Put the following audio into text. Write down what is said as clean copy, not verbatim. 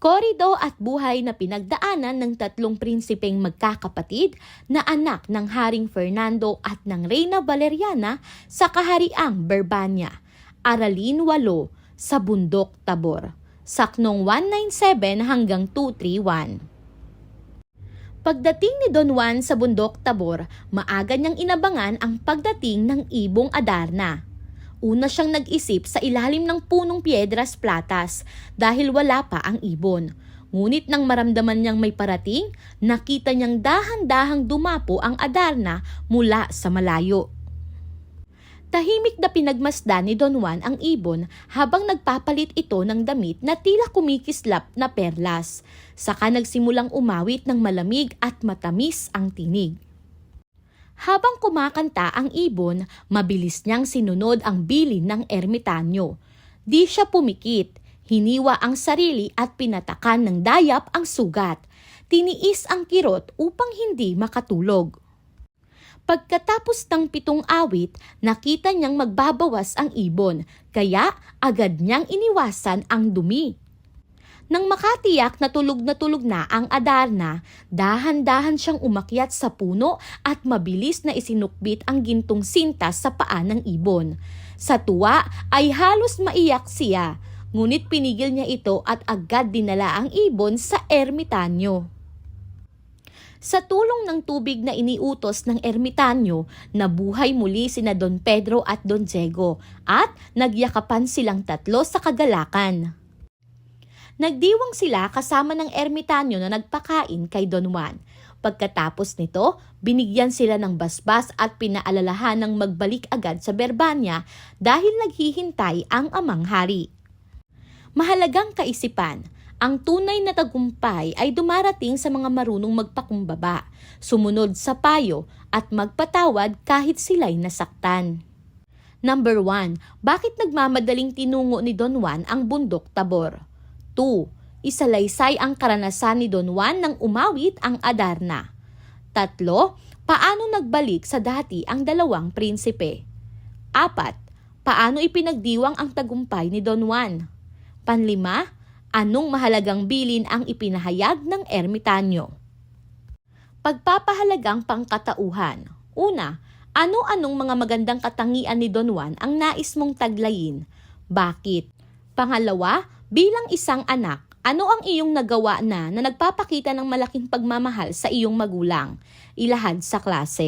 Korido at buhay na pinagdaanan ng tatlong prinsipeng magkakapatid na anak ng Haring Fernando at ng Reyna Valeriana sa kahariang Berbania. Aralin 8 sa Bundok Tabor. Saknong 197 hanggang 231. Pagdating ni Don Juan sa Bundok Tabor, maaga niyang inabangan ang pagdating ng ibong Adarna. Una siyang nag-isip sa ilalim ng punong Piedras Platas dahil wala pa ang ibon. Ngunit nang maramdaman niyang may parating, nakita niyang dahan-dahang dumapo ang Adarna mula sa malayo. Tahimik na pinagmasdan ni Don Juan ang ibon habang nagpapalit ito ng damit na tila kumikislap na perlas. Saka nagsimulang umawit ng malamig at matamis ang tinig. Habang kumakanta ang ibon, mabilis niyang sinunod ang bilin ng ermitanyo. Di siya pumikit, hiniwa ang sarili at pinatakan ng dayap ang sugat. Tiniis ang kirot upang hindi makatulog. Pagkatapos ng 7 awit, nakita niyang magbabawas ang ibon, kaya agad niyang iniwasan ang dumi. Nang makatiyak na tulog na ang Adarna, dahan-dahan siyang umakyat sa puno at mabilis na isinukbit ang gintong sintas sa paa ng ibon. Sa tuwa ay halos maiyak siya, ngunit pinigil niya ito at agad dinala ang ibon sa ermitanyo. Sa tulong ng tubig na iniutos ng ermitanyo, nabuhay muli sina Don Pedro at Don Diego at nagyakapan silang tatlo sa kagalakan. Nagdiwang sila kasama ng ermitanyo na nagpakain kay Don Juan. Pagkatapos nito, binigyan sila ng basbas at pinaalalahan ng magbalik agad sa Berbania dahil naghihintay ang amang hari. Mahalagang kaisipan, ang tunay na tagumpay ay dumarating sa mga marunong magpakumbaba, sumunod sa payo at magpatawad kahit sila'y nasaktan. Number 1. Bakit nagmamadaling tinungo ni Don Juan ang Bundok Tabor? 2. Isalaysay ang karanasan ni Don Juan nang umawit ang Adarna. 3. Paano nagbalik sa dati ang dalawang prinsipe? 4. Paano ipinagdiwang ang tagumpay ni Don Juan? 5. Anong mahalagang bilin ang ipinahayag ng ermitanyo? Pagpapahalagang pangkatauhan. Una, ano-anong mga magandang katangian ni Don Juan ang nais mong taglayin? Bakit? Pangalawa, bilang isang anak, ano ang iyong nagawa na nagpapakita ng malaking pagmamahal sa iyong magulang? Ilahad sa klase.